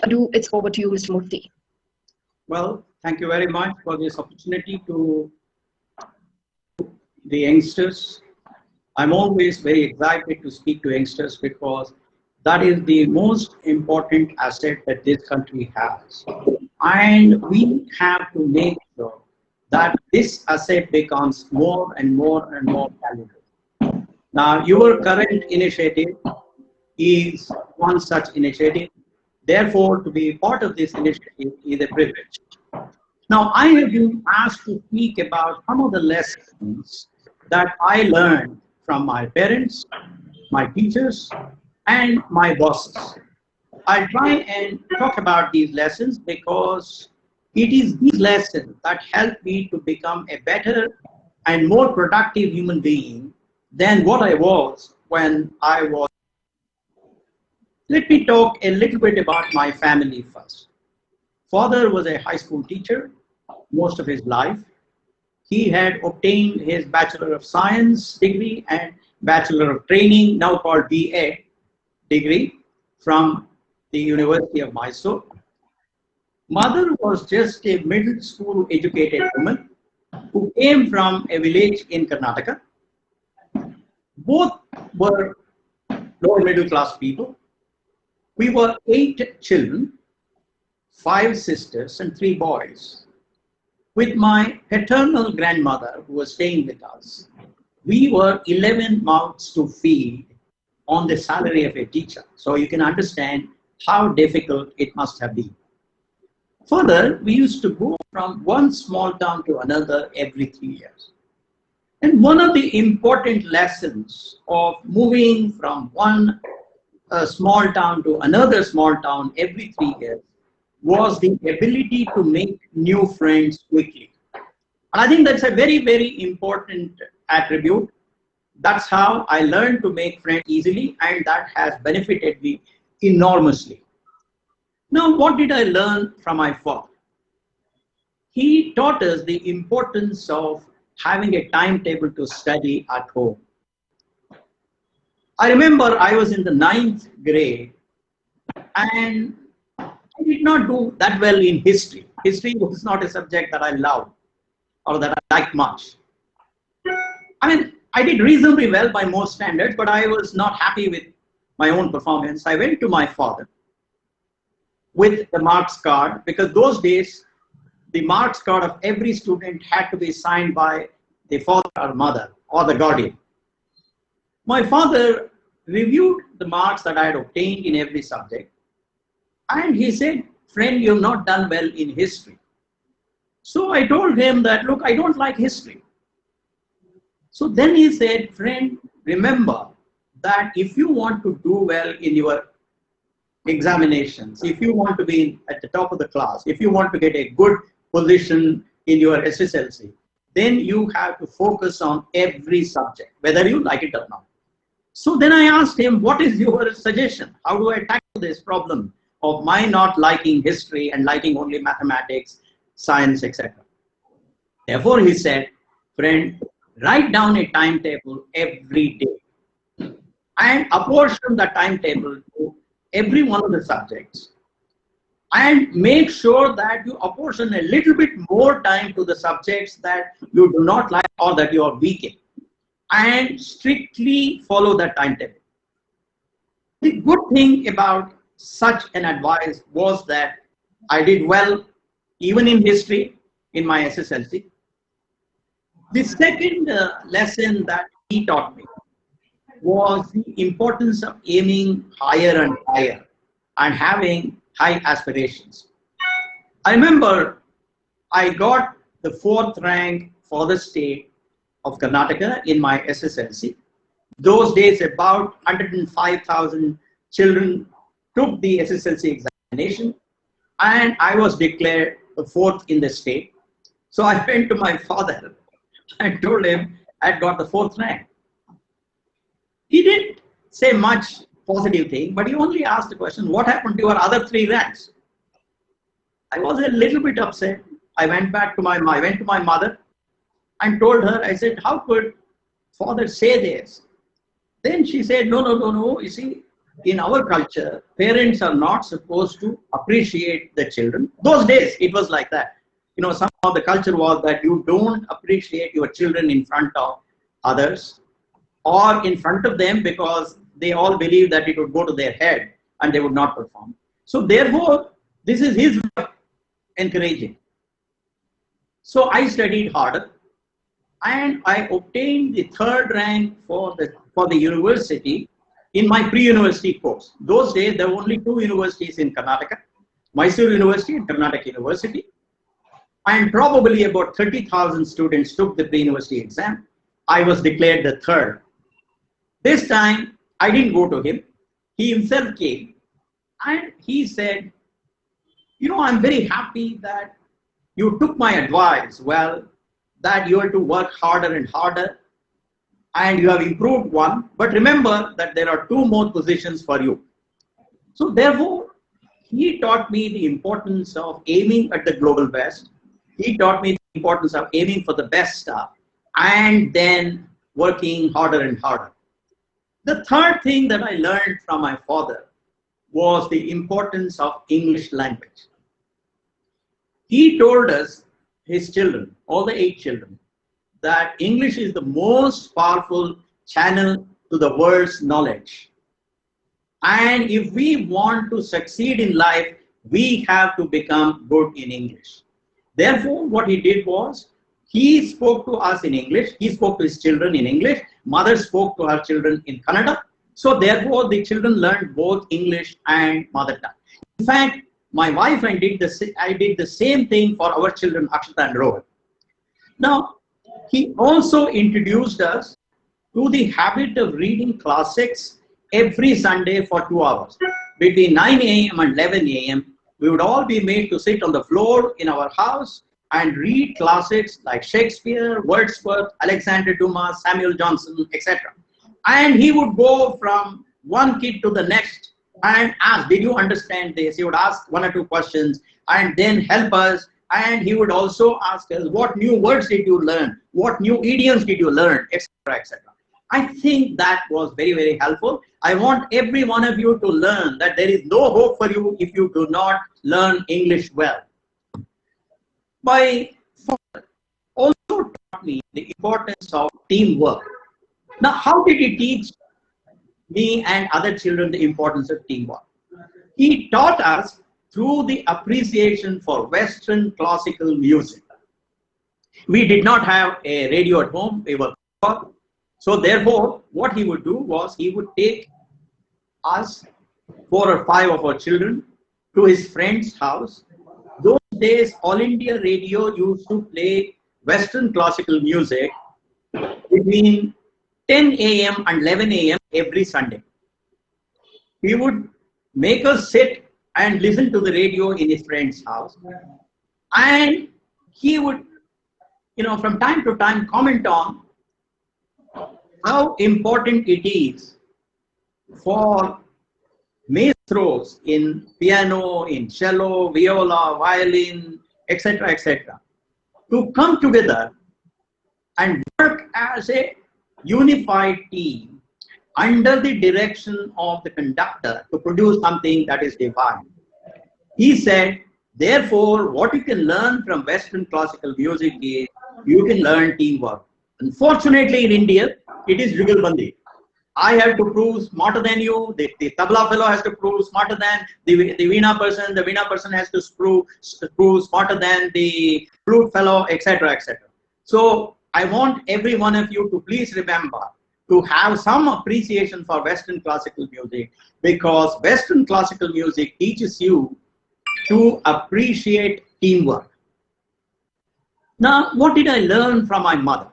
ado, it's over to you, Mr. Murthy. Well, thank you very much for this opportunity to the youngsters. I'm always very excited to speak to youngsters because that is the most important asset that this country has. And we have to make sure that this asset becomes more and more and more valuable. Now, your current initiative is one such initiative. Therefore, to be part of this initiative is a privilege. Now, I have been asked to speak about some of the lessons that I learned from my parents, my teachers, and my bosses. I'll try and talk about these lessons because it is these lessons that help me to become a better and more productive human being than what I was when I was. Let me talk a little bit about my family first. Father was a high school teacher most of his life. He had obtained his Bachelor of Science degree and Bachelor of Training, now called BA degree, from the University of Mysore. Mother was just a middle school educated woman who came from a village in Karnataka. Both were lower middle class people. We were 8 children, 5 sisters and 3 boys. With my paternal grandmother who was staying with us, we were 11 mouths to feed on the salary of a teacher. So you can understand how difficult it must have been. Further, we used to go from one small town to another every 3 years. And one of the important lessons of moving from one small town to another small town every 3 years was the ability to make new friends quickly. And I think that's a very, very important attribute. That's how I learned to make friends easily, and that has benefited me enormously. Now, what did I learn from my father? He taught us the importance of having a timetable to study at home. I remember I was in the 9th grade and I did not do that well in history. History was not a subject that I loved or that I liked much. I mean, I did reasonably well by most standards, but I was not happy with my own performance. I went to my father with the marks card because those days, the marks card of every student had to be signed by the father or mother or the guardian. My father reviewed the marks that I had obtained in every subject. And he said, friend, you've not done well in history. So I told him that, look, I don't like history. So then he said, friend, remember that if you want to do well in your examinations, if you want to be at the top of the class, if you want to get a good position in your SSLC, then you have to focus on every subject, whether you like it or not. So then I asked him, what is your suggestion? How do I tackle this problem of my not liking history and liking only mathematics, science, etc.? Therefore, he said, friend, write down a timetable every day and apportion the timetable to every one of the subjects and make sure that you apportion a little bit more time to the subjects that you do not like or that you are weak in, and strictly follow that timetable. The good thing about such an advice was that I did well even in history in my SSLC. The second lesson that he taught me was the importance of aiming higher and higher and having high aspirations. I remember I got the 4th rank for the state of Karnataka in my SSLC. Those days, about 105,000 children took the SSLC examination, and I was declared the 4th in the state. So I went to my father and told him I got the 4th rank. He didn't say much positive thing, but he only asked the question, what happened to your other 3 ranks? I was a little bit upset. I went to my mother and told her, I said, how could father say this? Then she said, no, you see, in our culture, parents are not supposed to appreciate the children. Those days, it was like that. You know, somehow the culture was that you don't appreciate your children in front of others or in front of them, because they all believe that it would go to their head and they would not perform. So therefore, this is his way of encouraging. So I studied harder and I obtained the third rank for the university in my pre-university course. Those days, there were only two universities in Karnataka, Mysore University and Karnataka University. And probably about 30,000 students took the pre-university exam. I was declared the third. This time, I didn't go to him. He himself came and he said, you know, I'm very happy that you took my advice, well, that you have to work harder and harder, and you have improved one, but remember that there are two more positions for you. So therefore, he taught me the importance of aiming at the global best. He taught me the importance of aiming for the best stuff and then working harder and harder. The third thing that I learned from my father was the importance of English language. He told us, his children, all the 8 children, that English is the most powerful channel to the world's knowledge. And if we want to succeed in life, we have to become good in English. Therefore, what he did was, he spoke to us in English, he spoke to his children in English, mother spoke to her children in Kannada. So therefore, the children learned both English and mother tongue. In fact, my wife and I did the same thing for our children, Akshata and Rohit. Now, he also introduced us to the habit of reading classics every Sunday for 2 hours. Between 9 a.m. and 11 a.m., we would all be made to sit on the floor in our house and read classics like Shakespeare, Wordsworth, Alexander Dumas, Samuel Johnson, etc. And he would go from one kid to the next and ask, did you understand this? He would ask 1 or 2 questions and then help us. And he would also ask us, what new words did you learn? What new idioms did you learn? Etc. etc. I think that was very, very helpful. I want every one of you to learn that there is no hope for you if you do not learn English well. My father also taught me the importance of teamwork. Now, how did he teach me and other children the importance of teamwork? He taught us through the appreciation for Western classical music. We did not have a radio at home, we were poor. So therefore, what he would do was, he would take us, 4 or 5 of our children, to his friend's house. Those days, All India Radio used to play Western classical music between 10 a.m. and 11 a.m. every Sunday. He would make us sit and listen to the radio in his friend's house. And he would, from time to time comment on how important it is for maestros in piano, in cello, viola, violin, etc., etc., to come together and work as a unified team under the direction of the conductor to produce something that is divine. He said, therefore, what you can learn from Western classical music is you can learn teamwork. Unfortunately, in India, it is jugalbandi. I have to prove smarter than you, the tabla fellow has to prove smarter than the veena person has to prove smarter than the flute fellow, etc., etc. So I want every one of you to please remember to have some appreciation for Western classical music, because Western classical music teaches you to appreciate teamwork. Now, what did I learn from my mother?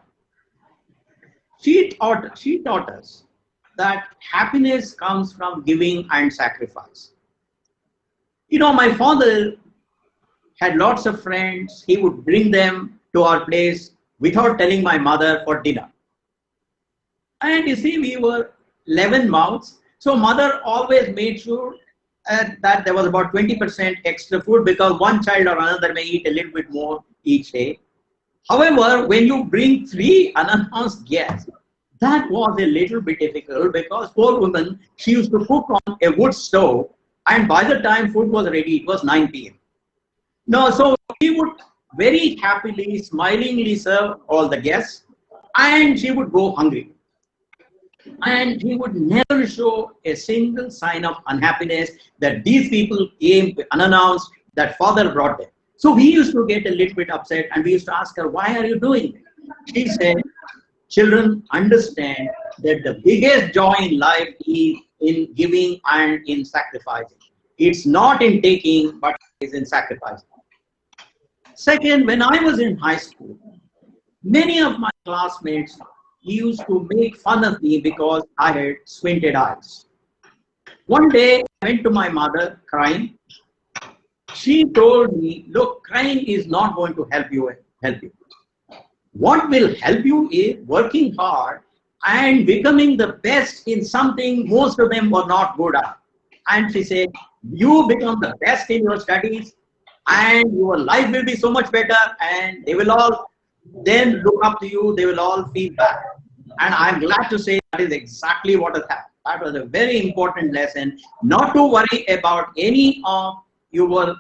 She taught us that happiness comes from giving and sacrifice. My father had lots of friends. He would bring them to our place without telling my mother for dinner. And you see, we were 11 mouths. So mother always made sure that there was about 20% extra food, because one child or another may eat a little bit more each day. However, when you bring 3 unannounced guests, That was a little bit difficult because poor woman, she used to cook on a wood stove, and by the time food was ready, it was 9 p.m. No, so she would very happily, smilingly serve all the guests, and she would go hungry. And he would never show a single sign of unhappiness that these people came unannounced, that father brought them. So we used to get a little bit upset, and we used to ask her, why are you doing it? She said, children understand that the biggest joy in life is in giving and in sacrificing. It's not in taking, but it's in sacrificing. Second, when I was in high school, many of my classmates used to make fun of me because I had squinted eyes. One day, I went to my mother crying. She told me, look, crying is not going to help you. What will help you is working hard and becoming the best in something most of them were not good at. And she said, you become the best in your studies and your life will be so much better, and they will all then look up to you, they will all feel bad. And I'm glad to say that is exactly what has happened. That was a very important lesson, not to worry about any of your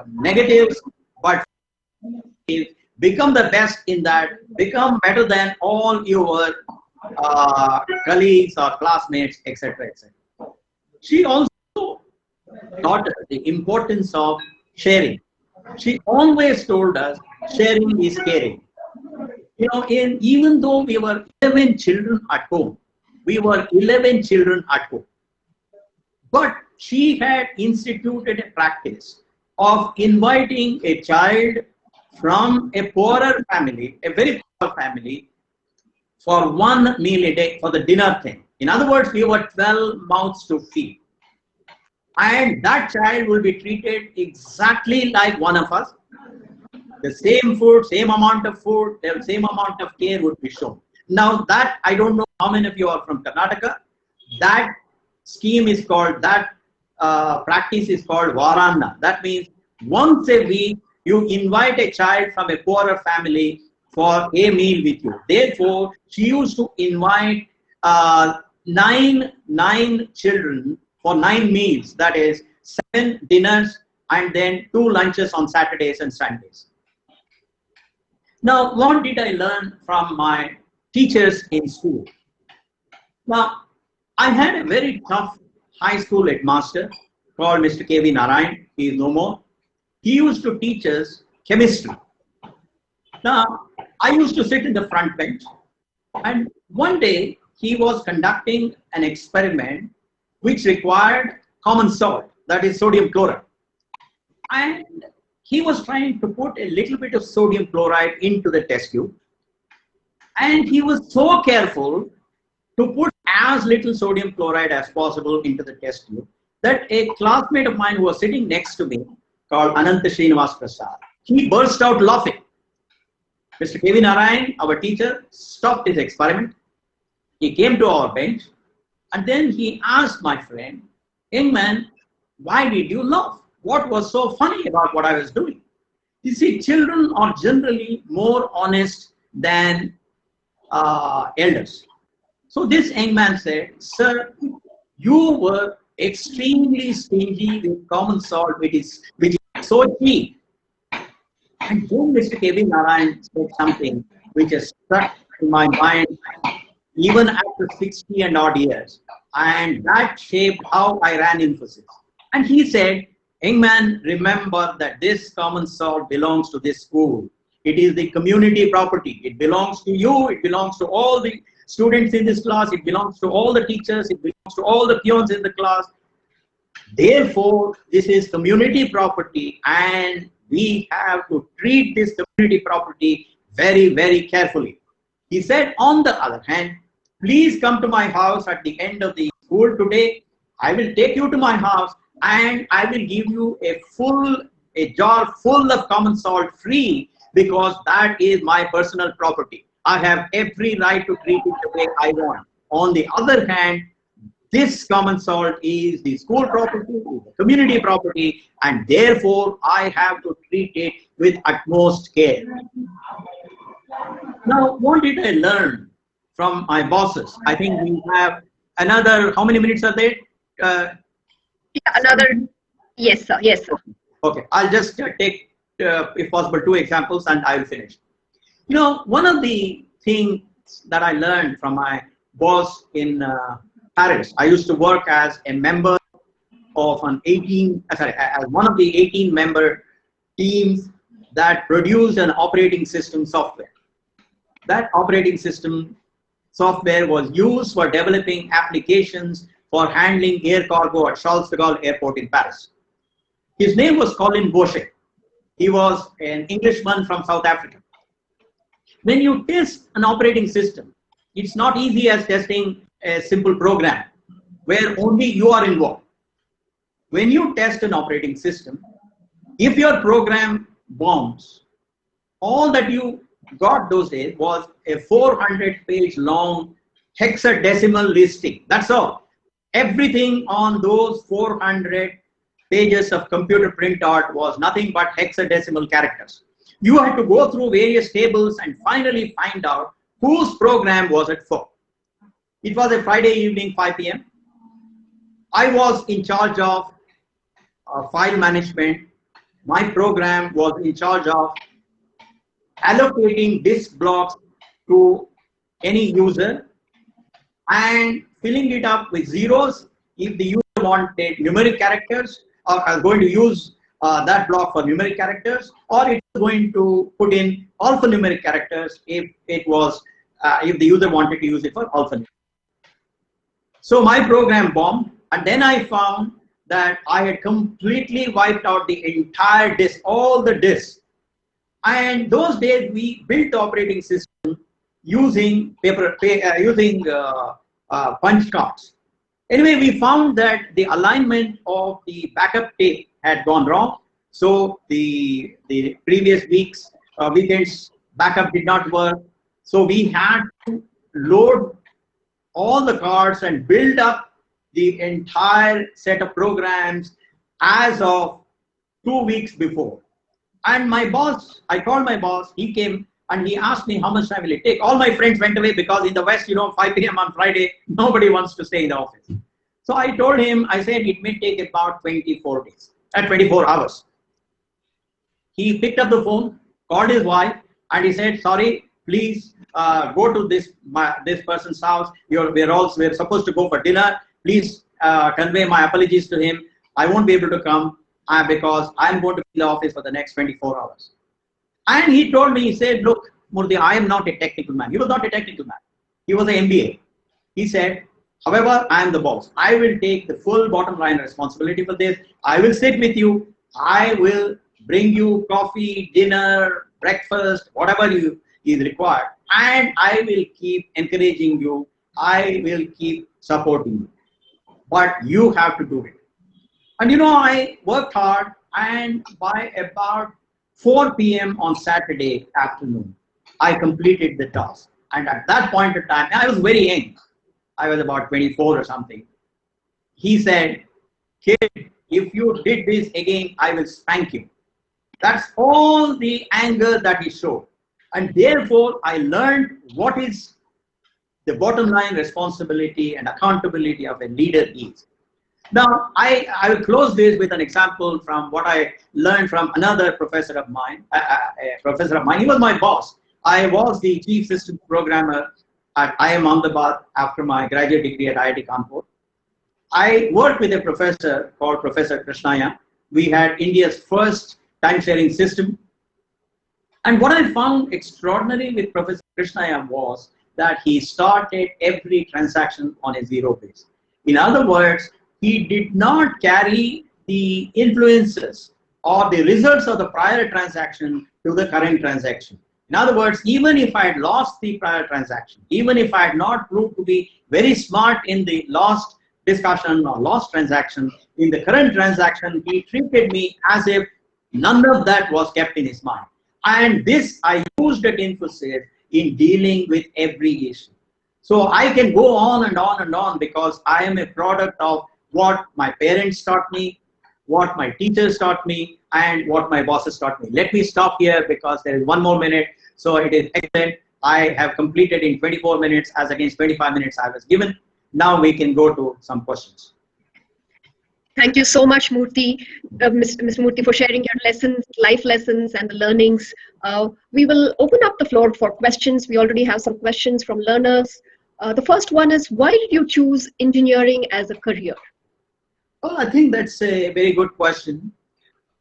negatives, but become the best in that, become better than all your colleagues or classmates, etc., etc. She also taught us the importance of sharing. She always told us sharing is caring. You know, even though we were 11 children at home, but she had instituted a practice of inviting a child from a poorer family, a very poor family, for one meal a day for the dinner thing. In other words, we were 12 mouths to feed. And that child will be treated exactly like one of us. The same food, same amount of food, the same amount of care would be shown. Now that, I don't know how many of you are from Karnataka, that scheme is called, that practice is called Varanna. That means once a week, you invite a child from a poorer family for a meal with you. Therefore, she used to invite nine children for 9 meals, that is 7 dinners and then 2 lunches on Saturdays and Sundays. Now, what did I learn from my teachers in school? Now, I had a very tough high school headmaster called Mr. K.V. Narayan. He is no more. He used to teach us chemistry. Now, I used to sit in the front bench, and one day he was conducting an experiment which required common salt, that is sodium chloride. And he was trying to put a little bit of sodium chloride into the test tube. And he was so careful to put as little sodium chloride as possible into the test tube that a classmate of mine who was sitting next to me, called Ananta Srinivas Prasad, he burst out laughing. Mr. K.V. Narayan, our teacher, stopped his experiment. He came to our bench and then he asked my friend, young man, why did you laugh? What was so funny about what I was doing? You see, children are generally more honest than elders. So this young man said, sir, you were extremely stingy with common salt, which is so cheap. And then Mr. K.V. Narayan said something which has stuck in my mind even after 60 and odd years. And that shaped how I ran Infosys. And he said, young man, remember that this common salt belongs to this school. It is the community property. It belongs to you. It belongs to all the students in this class. It belongs to all the teachers. It belongs to all the peons in the class. Therefore, this is community property, and we have to treat this community property very, very carefully. He said, on the other hand, please come to my house at the end of the school today. I will take you to my house and I will give you a jar full of common salt free, because that is my personal property. I have every right to treat it the way I want. On the other hand, this common salt is the school property, is the community property, and therefore I have to treat it with utmost care. Now, what did I learn from my bosses. I think we have another, how many minutes are there? Yeah, another, yes, sir. Yes, sir. Okay, I'll just take, if possible, 2 examples and I'll finish. You know, one of the things that I learned from my boss in Paris, I used to work as a member of an as one of the 18 member teams that produced an operating system software. That operating system software was used for developing applications for handling air cargo at Charles de Gaulle Airport in Paris. His name was Colin Boucher. He was an Englishman from South Africa. When you test an operating system, it's not easy as testing a simple program where only you are involved. When you test an operating system, if your program bombs, all that you got those days was a 400-page long hexadecimal listing. That's all. Everything on those 400 pages of computer printout was nothing but hexadecimal characters. You had to go through various tables and finally find out whose program was at fault. It was a Friday evening, 5 p.m. I was in charge of file management. My program was in charge of allocating disk blocks to any user and filling it up with zeros if the user wanted numeric characters, or are going to use that block for numeric characters, or it's going to put in alphanumeric characters if it was if the user wanted to use it for alphanumeric. So my program bombed, and then I found that I had completely wiped out the entire disk, all the disks. And those days we built the operating system using punch cards. Anyway, we found that the alignment of the backup tape had gone wrong. So the previous weekend's backup did not work. So we had to load all the cards and build up the entire set of programs as of 2 weeks before. And my boss, I called my boss, he came and he asked me how much time will it take. All my friends went away because in the West, you know, 5 p.m. on Friday, nobody wants to stay in the office. So I told him, I said it may take about 24 hours. He picked up the phone, called his wife, and he said, sorry, please go to this person's house. We're supposed to go for dinner. Please convey my apologies to him. I won't be able to come because I'm going to be in the office for the next 24 hours. And he told me, he said, look, Murthy, I am not a technical man. He was not a technical man. He was an MBA. He said, however, I am the boss. I will take the full bottom line responsibility for this. I will sit with you. I will bring you coffee, dinner, breakfast, whatever is required. And I will keep encouraging you. I will keep supporting you. But you have to do it. And you know, I worked hard, and by about 4 p.m. on Saturday afternoon, I completed the task. And at that point of time, I was very young. I was about 24 or something. He said, kid, if you did this again, I will spank you. That's all the anger that he showed. And therefore, I learned what is the bottom line responsibility and accountability of a leader is. Now, I will close this with an example from what I learned from another professor of mine. He was my boss. I was the chief systems programmer at IIM Ahmedabad after my graduate degree at IIT Kanpur. I worked with a professor called Professor Krishnaya. We had India's first time-sharing system. And what I found extraordinary with Professor Krishnaya was that he started every transaction on a zero base. In other words, he did not carry the influences or the results of the prior transaction to the current transaction. In other words, even if I had lost the prior transaction, even if I had not proved to be very smart in the last discussion or last transaction, in the current transaction, he treated me as if none of that was kept in his mind. And this I used at Infosys in dealing with every issue. So I can go on and on and on because I am a product of what my parents taught me, what my teachers taught me, and what my bosses taught me. Let me stop here because there is 1 more minute. So it is excellent. I have completed in 24 minutes as against 25 minutes I was given. Now we can go to some questions. Thank you so much, Murthy, Mr. Murthy, for sharing your lessons, life lessons, and the learnings. We will open up the floor for questions. We already have some questions from learners. The first one is, why did you choose engineering as a career? Well, I think that's a very good question.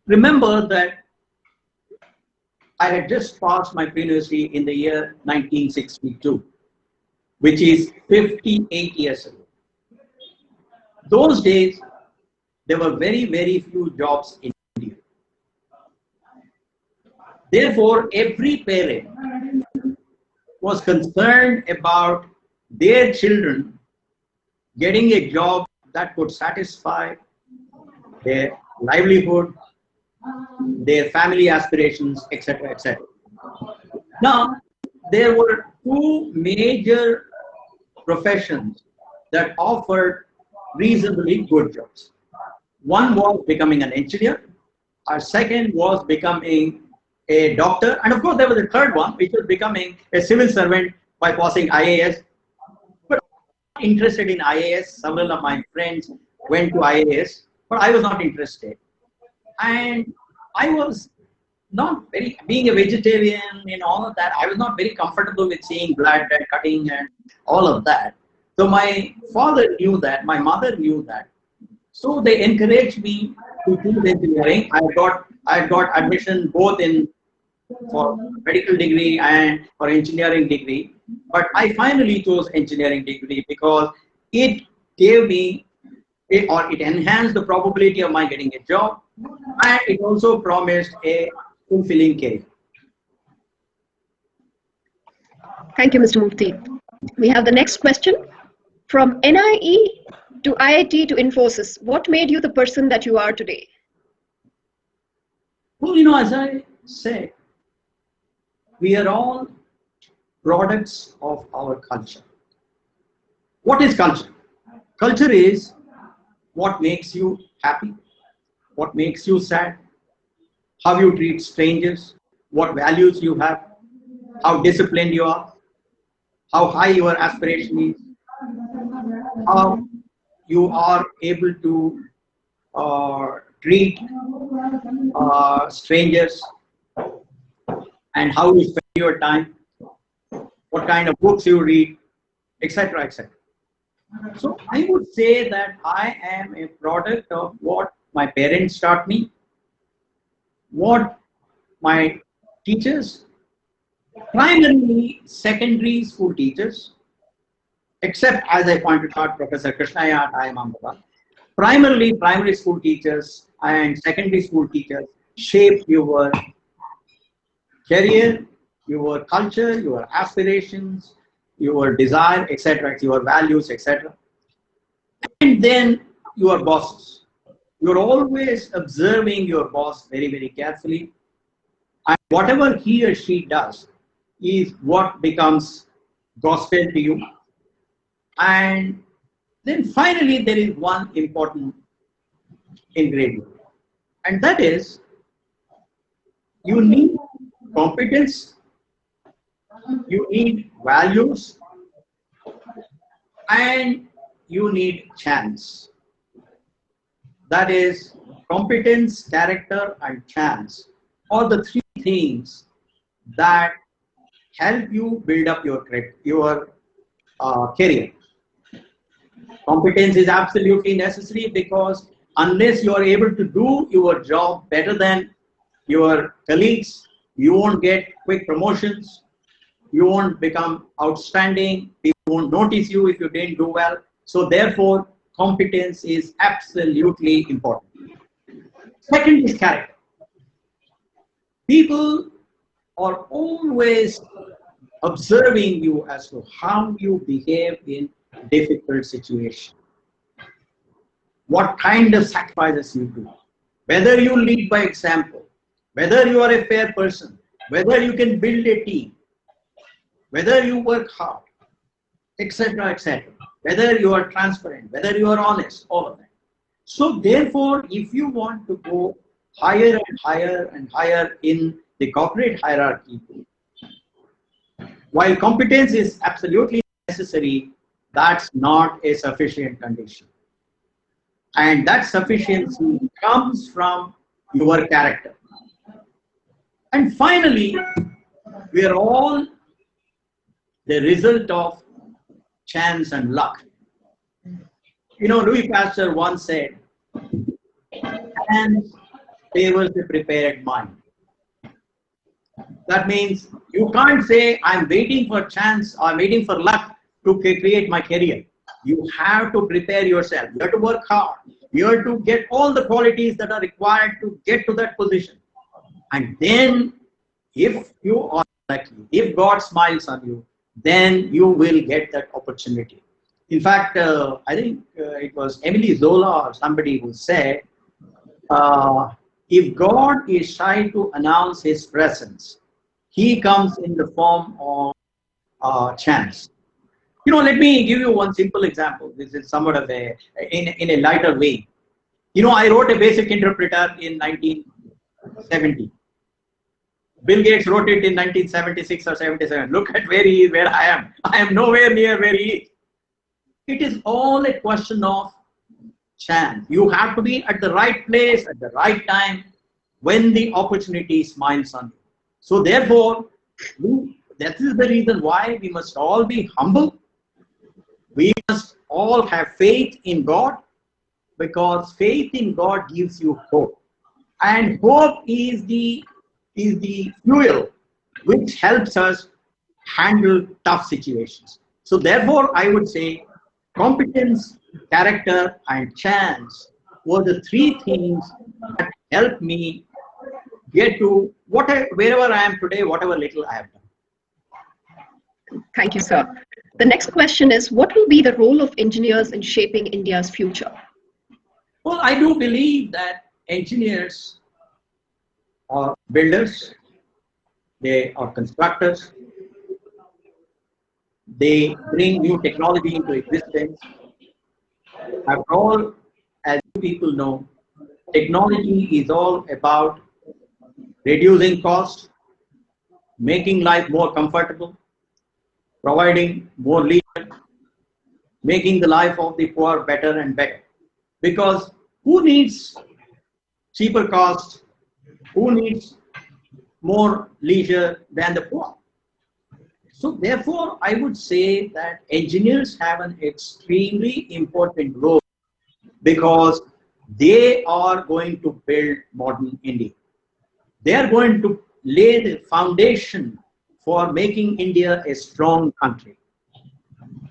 Remember that I had just passed my pre-university in the year 1962, which is 58 years ago. Those days, there were very, very few jobs in India. Therefore, every parent was concerned about their children getting a job that could satisfy their livelihood, their family aspirations, etc., etc. Now, there were two major professions that offered reasonably good jobs. One was becoming an engineer, our second was becoming a doctor, and of course there was a third one, which was becoming a civil servant by passing IAS. But I was not interested in IAS. Several of my friends went to IAS, but I was not interested. And I was not very, being a vegetarian and all of that, I was not very comfortable with seeing blood and cutting and all of that. So my father knew that, my mother knew that. So they encouraged me to choose engineering. I got admission both in for medical degree and for engineering degree. But I finally chose engineering degree because it gave me it enhanced the probability of my getting a job, and it also promised a fulfilling career. Thank you, Mr. Murthy. We have the next question. From NIE to IIT to Infosys, what made you the person that you are today? Well, as I said, we are all products of our culture. What is culture? Culture is what makes you happy, what makes you sad, how you treat strangers, what values you have, how disciplined you are, how high your aspiration is, how you are able to treat strangers, and how you spend your time, what kind of books you read, etc., etc. So I would say that I am a product of what my parents taught me, what my teachers, primarily secondary school teachers, except as I pointed out, Professor Krishnaya, I am Ahmedabad. Primarily primary school teachers and secondary school teachers shape your career, your culture, your aspirations, your desire, etc., your values, etc. And then your bosses. You're always observing your boss very, very carefully. And whatever he or she does is what becomes gospel to you. And then finally, there is one important ingredient. And that is, you need competence, you need values, and you need chance. That is, competence, character, and chance are the three things that help you build up your career. Competence is absolutely necessary because unless you are able to do your job better than your colleagues, you won't get quick promotions, you won't become outstanding, people won't notice you if you didn't do well. So therefore, competence is absolutely important. Second is character. People are always observing you as to how you behave in difficult situations, what kind of sacrifices you do, whether you lead by example, whether you are a fair person, whether you can build a team, whether you work hard, etc., etc., whether you are transparent, whether you are honest, all of that. So therefore, if you want to go higher and higher and higher in the corporate hierarchy, While competence is absolutely necessary, that's not a sufficient condition. And that sufficiency comes from your character. And finally, we are all the result of chance and luck. You know, Louis Pasteur once said, chance favors the prepared mind. That means you can't say, I'm waiting for chance or I'm waiting for luck to create my career. You have to prepare yourself. You have to work hard. You have to get all the qualities that are required to get to that position. And then, if you are lucky, if God smiles on you, then you will get that opportunity. In fact, I think it was Emily Zola or somebody who said, if God is shy to announce his presence, he comes in the form of chance. You know, let me give you one simple example. This is somewhat of in a lighter way. You know, I wrote a basic interpreter in 1970. Bill Gates wrote it in 1976 or 77. Look at where he is, where I am. I am nowhere near where he is. It is all a question of chance. You have to be at the right place at the right time when the opportunity smiles on you. So therefore, that is the reason why we must all be humble. We must all have faith in God, because faith in God gives you hope. And hope is the fuel which helps us handle tough situations. So therefore, I would say competence, character, and chance were the three things that helped me get to wherever I am today, whatever little I have done. Thank you, sir. The next question is, what will be the role of engineers in shaping India's future? Well, I do believe that engineers are builders, they are constructors, they bring new technology into existence. After all, as you people know, technology is all about reducing cost, making life more comfortable, providing more leisure, making the life of the poor better and better. Because who needs cheaper cost? Who needs more leisure than the poor? So therefore, I would say that engineers have an extremely important role, because they are going to build modern India. They are going to lay the foundation for making India a strong country.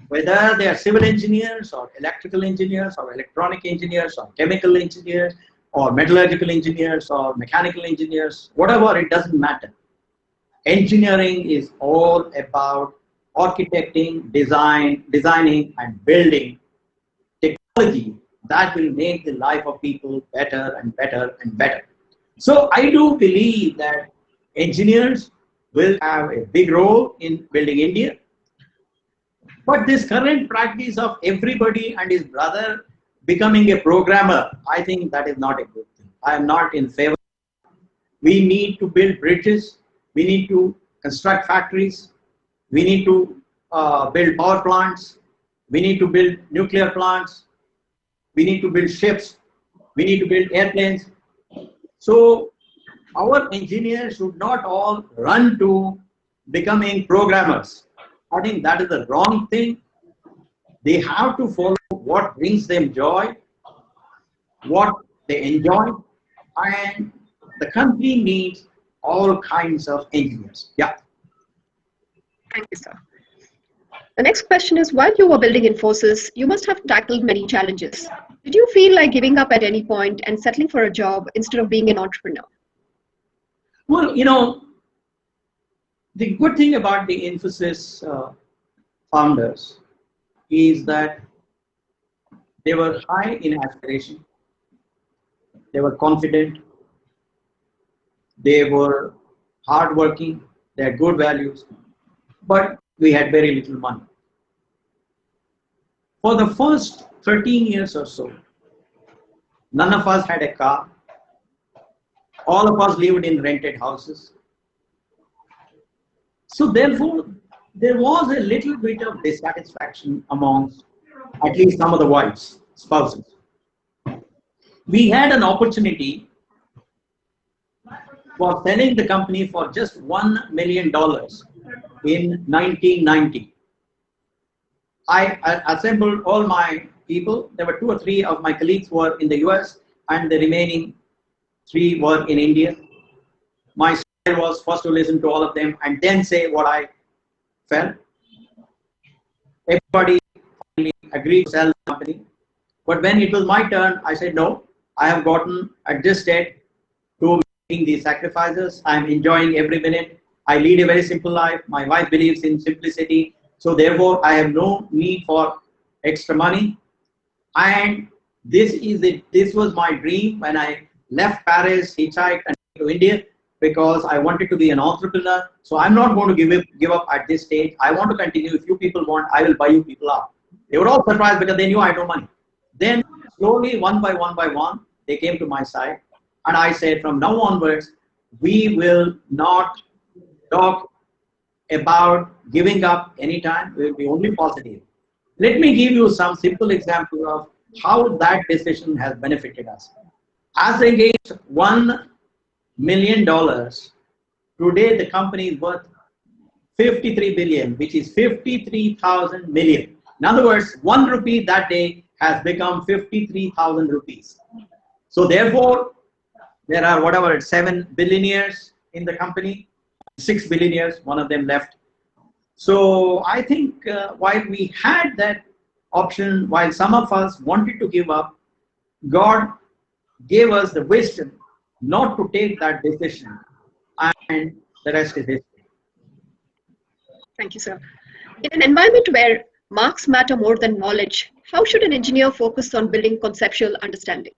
Whether they are civil engineers or electrical engineers or electronic engineers or chemical engineers or metallurgical engineers or mechanical engineers, whatever, it doesn't matter. Engineering is all about architecting, designing and building technology that will make the life of people better and better and better. So I do believe that engineers will have a big role in building India. But this current practice of everybody and his brother becoming a programmer, I think that is not a good thing. I am not in favor. We need to build bridges. We need to construct factories. We need to build power plants. We need to build nuclear plants. We need to build ships. We need to build airplanes. So our engineers should not all run to becoming programmers. I think that is the wrong thing. They have to follow what brings them joy, what they enjoy, and the country needs all kinds of engineers. Yeah. Thank you, sir. The next question is, while you were building Infosys, you must have tackled many challenges. Did you feel like giving up at any point and settling for a job instead of being an entrepreneur? Well, you know, the good thing about the Infosys founders is that they were high in aspiration, they were confident, they were hardworking, they had good values, but we had very little money. For the first 13 years or so, none of us had a car. All of us lived in rented houses. So therefore, there was a little bit of dissatisfaction amongst at least some of the wives, spouses. We had an opportunity for selling the company for just $1 million in 1990. I assembled all my people. There were 2 or 3 of my colleagues who were in the US, and the remaining 3 were in India. My style was first to listen to all of them and then say what I felt. Everybody finally agreed to sell the company. But when it was my turn, I said, no, I have gotten adjusted to making these sacrifices. I'm enjoying every minute. I lead a very simple life. My wife believes in simplicity. So therefore, I have no need for extra money. And this is it. This was my dream when I left Paris, hitchhiked, and came to India, because I wanted to be an entrepreneur. So I'm not going to give up at this stage. I want to continue. If you people want, I will buy you people out. They were all surprised because they knew I had no money. Then slowly, one by one, they came to my side. And I said, from now onwards, we will not talk about giving up anytime. We will be only positive. Let me give you some simple examples of how that decision has benefited us. As against $1 million, today the company is worth 53 billion, which is 53,000 million. In other words, 1 rupee that day has become 53,000 rupees. So therefore, there are whatever 7 billionaires in the company, 6 billionaires, one of them left. So I think while we had that option, while some of us wanted to give up, God gave us the wisdom not to take that decision, and the rest is history. Thank you, sir. In an environment where marks matter more than knowledge, how should an engineer focus on building conceptual understanding?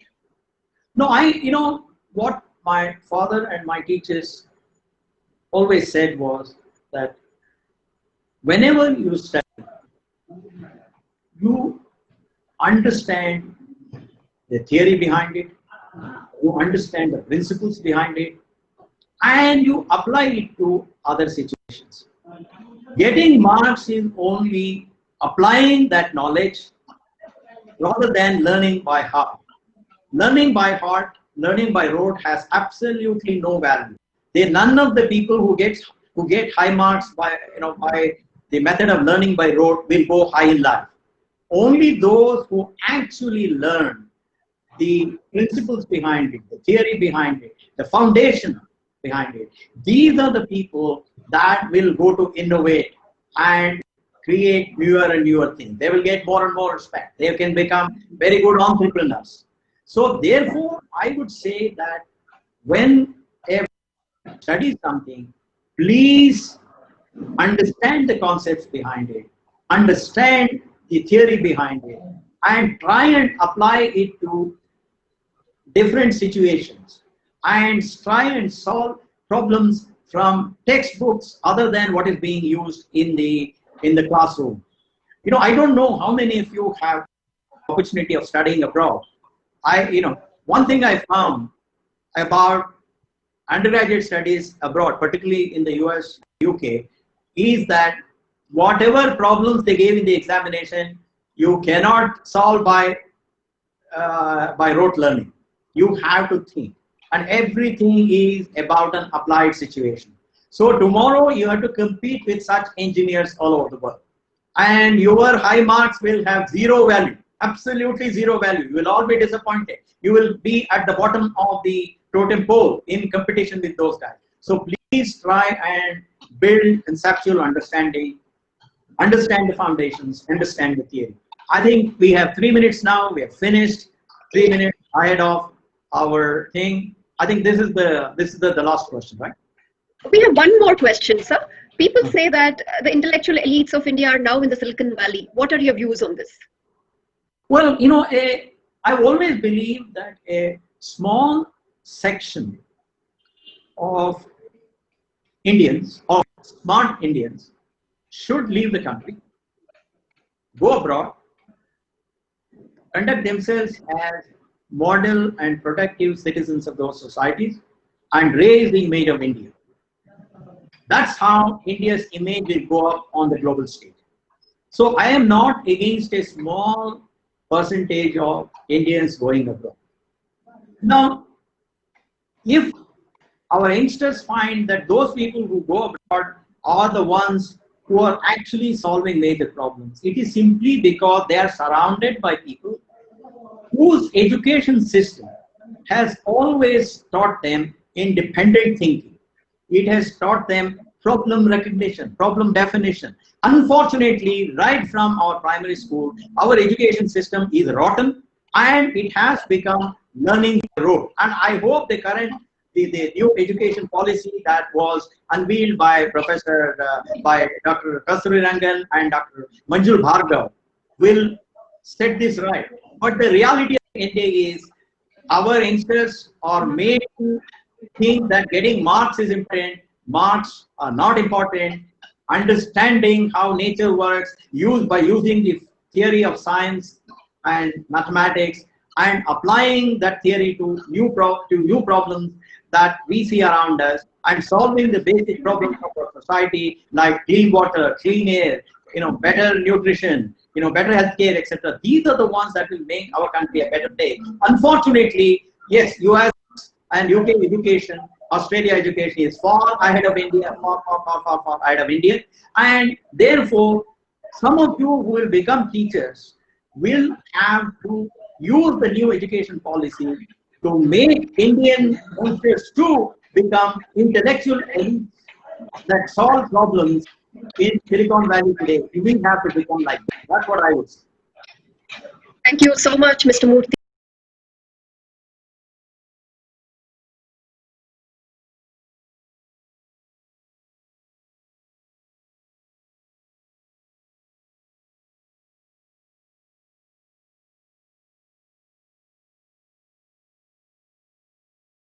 No, what my father and my teachers always said was that whenever you study, you understand the theory behind it, you understand the principles behind it, and you apply it to other situations. Getting marks is only applying that knowledge rather than learning by heart. Learning by heart, learning by rote has absolutely no value. None of the people who get high marks by the method of learning by rote will go high in life. Only those who actually learn the principles behind it, the theory behind it, the foundation behind it, these are the people that will go to innovate and create newer and newer things. They will get more and more respect. They can become very good entrepreneurs. So therefore, I would say that when you study something, please understand the concepts behind it, understand the theory behind it, and try and apply it to different situations, and try and solve problems from textbooks other than what is being used in the classroom. I don't know how many of you have opportunity of studying abroad. One thing I found about undergraduate studies abroad, particularly in the US, UK, is that whatever problems they gave in the examination, you cannot solve by rote learning. You have to think, and everything is about an applied situation. So tomorrow you have to compete with such engineers all over the world, and your high marks will have zero value, absolutely zero value. You will all be disappointed. You will be at the bottom of the totem pole in competition with those guys. So please try and build conceptual understanding, understand the foundations, understand the theory. I think we have 3 minutes now. We have finished 3 minutes ahead of our thing. I think this is the last question, right? We have one more question, sir. People say that the intellectual elites of India are now in the Silicon Valley. What are your views on this? Well, I've always believed that a small section of Indians, of smart Indians, should leave the country, go abroad, conduct themselves as model and productive citizens of those societies, and raise the image of India. That's how India's image will go up on the global stage. So I am not against a small percentage of Indians going abroad. Now, if our youngsters find that those people who go abroad are the ones who are actually solving major problems, it is simply because they are surrounded by people whose education system has always taught them independent thinking. It has taught them problem recognition, problem definition. Unfortunately, right from our primary school, our education system is rotten and it has become learning road. And I hope the new education policy that was unveiled by by Dr. Kasturi Rangan and Dr. Manjul Bhargav will set this right. But the reality of India is our youngsters are made to think that getting marks is important. Marks are not important. Understanding how nature works, by using the theory of science and mathematics, and applying that theory to new problems that we see around us, and solving the basic problems of our society, like clean water, clean air, better nutrition, better healthcare, etc. These are the ones that will make our country a better place. Unfortunately, yes, US and UK education, Australia education is far ahead of India, far ahead of India, and therefore, some of you who will become teachers will have to use the new education policy to make Indian youngsters to become intellectual elites that solve problems in Silicon Valley today. We will have to become like that. That's what I would say. Thank you so much, Mr. Murthy.